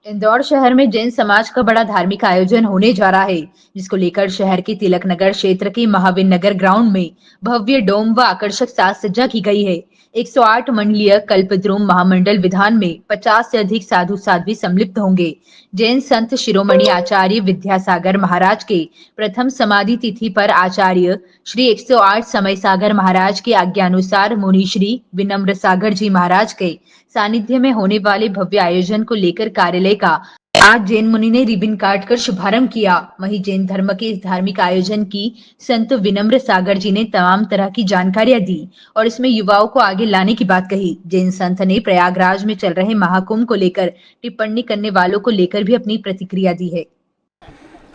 इंदौर शहर में जैन समाज का बड़ा धार्मिक आयोजन होने जा रहा है, जिसको लेकर शहर के तिलक नगर क्षेत्र के महावीर नगर ग्राउंड में भव्य डोम व आकर्षक साज सज्जा की गई है। 108 मंडलीय कल्पद्रुम महामंडल विधान में 50 से अधिक साधु साध्वी सम्मिलित होंगे। जैन संत शिरोमणि आचार्य विद्यासागर महाराज के प्रथम समाधि तिथि पर आचार्य श्री 108 समय सागर महाराज के आज्ञानुसार मुनि श्री विनम्र सागर जी महाराज के सानिध्य में होने वाले भव्य आयोजन को लेकर कार्यालय का आज जैन मुनि ने रिबन काट कर शुभारंभ किया। वहीं जैन धर्म के इस धार्मिक आयोजन की संत विनम्र सागर जी ने तमाम तरह की जानकारियां दी और इसमें युवाओं को आगे लाने की बात कही। जैन संत ने प्रयागराज में चल रहे महाकुंभ को लेकर टिप्पणी करने वालों को लेकर भी अपनी प्रतिक्रिया दी है।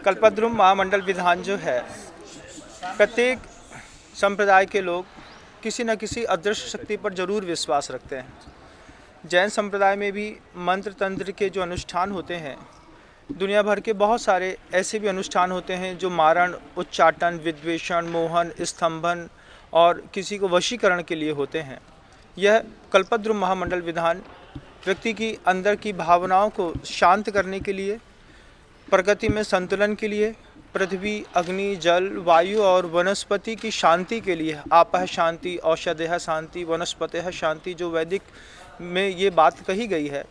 कल्पद्रुम महामंडल विधान जो है, प्रत्येक संप्रदाय के लोग किसी न किसी अदृश्य शक्ति पर जरूर विश्वास रखते हैं। जैन संप्रदाय में भी मंत्र तंत्र के जो अनुष्ठान होते हैं, दुनिया भर के बहुत सारे ऐसे भी अनुष्ठान होते हैं जो मारण, उच्चाटन, विद्वेषण, मोहन, स्तंभन और किसी को वशीकरण के लिए होते हैं। यह कल्पद्रुम महामंडल विधान व्यक्ति की अंदर की भावनाओं को शांत करने के लिए, प्रकृति में संतुलन के लिए, पृथ्वी, अग्नि, जल, वायु और वनस्पति की शांति के लिए, आपः शांति, औषधयः शांति, वनस्पतयः शांति, जो वैदिक में ये बात कही गई है,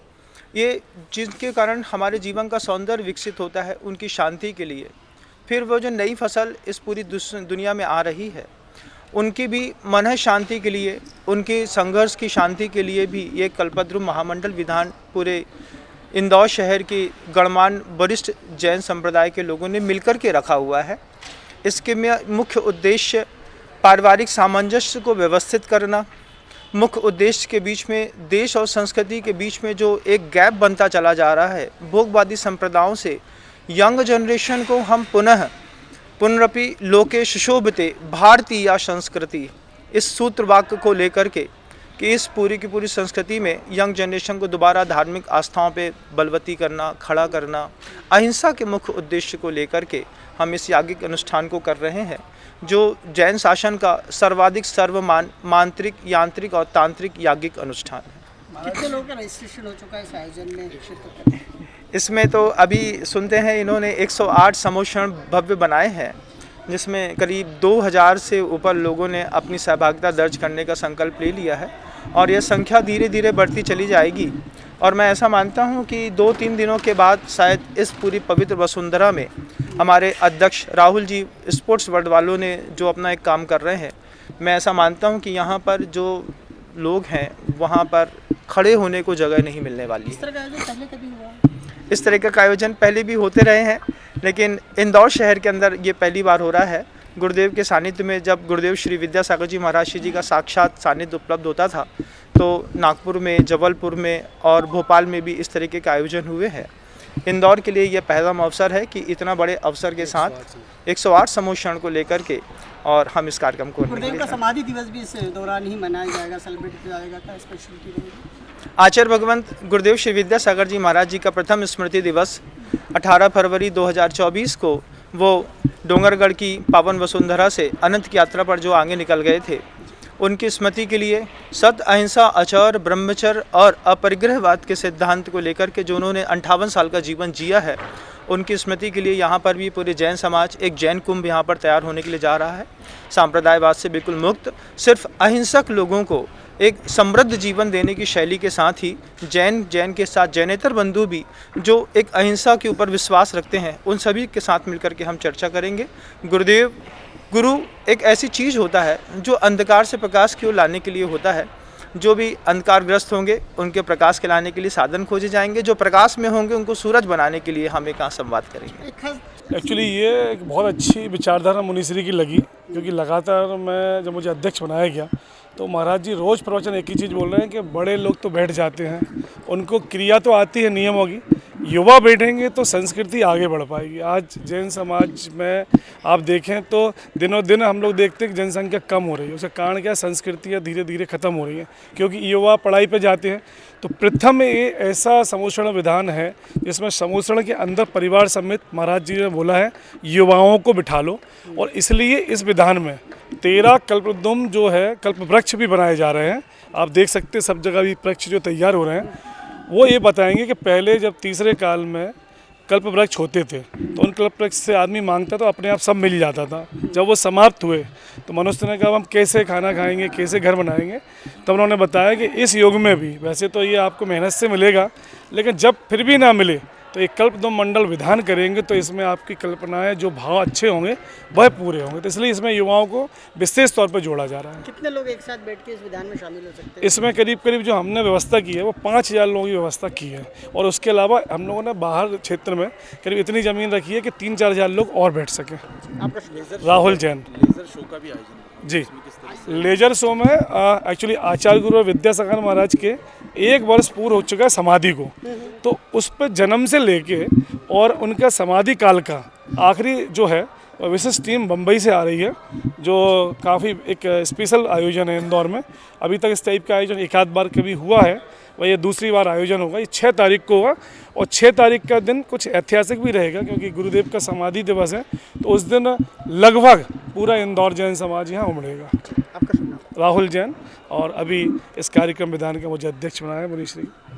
ये जिनके कारण हमारे जीवन का सौंदर्य विकसित होता है, उनकी शांति के लिए। फिर वो जो नई फसल इस पूरी दुनिया में आ रही है, उनकी भी मन शांति के लिए, उनके संघर्ष की शांति के लिए भी ये कल्पद्रुम महामंडल विधान पूरे इंदौर शहर के गणमान्य वरिष्ठ जैन संप्रदाय के लोगों ने मिलकर के रखा हुआ है। इसके में मुख्य उद्देश्य पारिवारिक सामंजस्य को व्यवस्थित करना, मुख्य उद्देश्य के बीच में देश और संस्कृति के बीच में जो एक गैप बनता चला जा रहा है, भोगवादी संप्रदायों से यंग जनरेशन को हम पुनरपि लोके सुशोभते भारतीय संस्कृति, इस सूत्र वाक्य को लेकर के कि इस पूरी की पूरी संस्कृति में यंग जनरेशन को दोबारा धार्मिक आस्थाओं पे बलवती करना, खड़ा करना, अहिंसा के मुख्य उद्देश्य को लेकर के हम इस याज्ञिक अनुष्ठान को कर रहे हैं, जो जैन शासन का सर्वाधिक मांत्रिक, यांत्रिक और तांत्रिक याज्ञिक अनुष्ठान है। कितने लोगों का रजिस्ट्रेशन हो चुका है इस आयोजन में शिरकत करने? इसमें तो अभी सुनते हैं इन्होंने 108 समोषण भव्य बनाए हैं, जिसमें करीब 2000 से ऊपर लोगों ने अपनी सहभागिता दर्ज करने का संकल्प ले लिया है और यह संख्या धीरे धीरे बढ़ती चली जाएगी। और मैं ऐसा मानता हूं कि 2-3 दिनों के बाद शायद इस पूरी पवित्र वसुंधरा में हमारे अध्यक्ष राहुल जी स्पोर्ट्स वर्ल्ड वालों ने जो अपना एक काम कर रहे हैं, मैं ऐसा मानता हूं कि यहाँ पर जो लोग हैं वहाँ पर खड़े होने को जगह नहीं मिलने वाली है। इस तरह का आयोजन पहले कभी हुआ? इस तरह का आयोजन पहले भी होते रहे हैं, लेकिन इंदौर शहर के अंदर ये पहली बार हो रहा है। गुरुदेव के सानिध्य में जब गुरुदेव श्री विद्यासागर जी महाराज जी का साक्षात सानिध्य उपलब्ध होता था, तो नागपुर में, जबलपुर में और भोपाल में भी इस तरीके के आयोजन हुए हैं। इंदौर के लिए यह पहला अवसर है कि इतना बड़े अवसर के साथ 108 समोषण को लेकर के और हम इस कार्यक्रम को गुरुदेव का समाधि दिवस भी इस दौरान ही मनाया जाएगा, सेलिब्रेट किया जाएगा, क्या स्पेशलिटी रहेगी? आचार्य भगवंत गुरुदेव श्री विद्यासागर जी महाराज जी का प्रथम स्मृति दिवस 18 फरवरी 2024 को वो डोंगरगढ़ की पावन वसुंधरा से अनंत की यात्रा पर जो आगे निकल गए थे, उनकी स्मृति के लिए सत्य, अहिंसा, आचार, ब्रह्मचर्य और अपरिग्रहवाद के सिद्धांत को लेकर के जो उन्होंने 58 साल का जीवन जिया है, उनकी स्मृति के लिए यहाँ पर भी पूरे जैन समाज एक जैन कुंभ यहाँ पर तैयार होने के लिए जा रहा है। सांप्रदायवाद से बिल्कुल मुक्त, सिर्फ अहिंसक लोगों को एक समृद्ध जीवन देने की शैली के साथ ही जैन के साथ जैनेतर बंधु भी जो एक अहिंसा के ऊपर विश्वास रखते हैं, उन सभी के साथ मिलकर के हम चर्चा करेंगे। गुरु एक ऐसी चीज़ होता है जो अंधकार से प्रकाश की ओर लाने के लिए होता है। जो भी अंधकारग्रस्त होंगे उनके प्रकाश के लाने के लिए साधन खोजे जाएंगे, जो प्रकाश में होंगे उनको सूरज बनाने के लिए हम एक संवाद करेंगे। एक्चुअली ये एक बहुत अच्छी विचारधारा मुनीश्री की लगी, क्योंकि लगातार मैं जब मुझे अध्यक्ष बनाया गया तो महाराज जी रोज़ प्रवचन एक ही चीज़ बोल रहे हैं कि बड़े लोग तो बैठ जाते हैं, उनको क्रिया तो आती है नियमों की, युवा बैठेंगे तो संस्कृति आगे बढ़ पाएगी। आज जैन समाज में आप देखें तो दिनों दिन हम लोग देखते हैं कि जनसंख्या कम हो रही है। उसका कारण क्या है? संस्कृतियाँ धीरे धीरे ख़त्म हो रही हैं, क्योंकि युवा पढ़ाई पे जाते हैं। तो प्रथम ये ऐसा समोषण विधान है जिसमें समोषण के अंदर परिवार समेत महाराज जी ने बोला है युवाओं को बिठा लो, और इसलिए इस विधान में 13 कल्पद्रुम जो है कल्प वृक्ष भी बनाए जा रहे हैं। आप देख सकते हैं सब जगह भी वृक्ष जो तैयार हो रहे हैं, वो ये बताएंगे कि पहले जब तीसरे काल में कल्प वृक्ष होते थे तो उन कल्प वृक्ष से आदमी मांगता तो अपने आप सब मिल जाता था। जब वो समाप्त हुए तो मनुष्य ने कहा हम कैसे खाना खाएंगे, कैसे घर बनाएंगे। तब उन्होंने बताया कि इस युग में भी वैसे तो ये आपको मेहनत से मिलेगा, लेकिन जब फिर भी ना मिले तो एक कल्पद्रुम मंडल विधान करेंगे तो इसमें आपकी कल्पनाएं जो भाव अच्छे होंगे वह पूरे होंगे। तो इसलिए इसमें युवाओं को विशेष तौर पर जोड़ा जा रहा है। कितने लोग एक साथ बैठ के इस विधान में शामिल हो सकते हैं? इसमें करीब करीब जो हमने व्यवस्था की है वो 5,000 लोगों की व्यवस्था की है, और उसके अलावा हम लोगों ने बाहर क्षेत्र में करीब इतनी ज़मीन रखी है कि 3-4 हज़ार लोग और बैठ सकें। राहुल जैन। लेजर शो का भी आयोजन जी, लेजर शो में एक्चुअली आचार्य गुरु और विद्यासागर महाराज के 1 वर्ष पूर्ण हो चुका है समाधि को, तो उस पर जन्म से लेके और उनका समाधि काल का आखिरी जो है विशेष टीम बम्बई से आ रही है, जो काफ़ी एक स्पेशल आयोजन है इंदौर में। अभी तक इस टाइप का आयोजन एक आध बार कभी हुआ है, वह ये दूसरी बार आयोजन होगा। ये 6 तारीख को होगा, और 6 तारीख का दिन कुछ ऐतिहासिक भी रहेगा क्योंकि गुरुदेव का समाधि दिवस है। तो उस दिन लगभग पूरा इंदौर जैन समाज यहाँ उमड़ेगा। आपका शुभ नाम? राहुल जैन, और अभी इस कार्यक्रम विधान का मुझे अध्यक्ष बनाया मुनीश्री।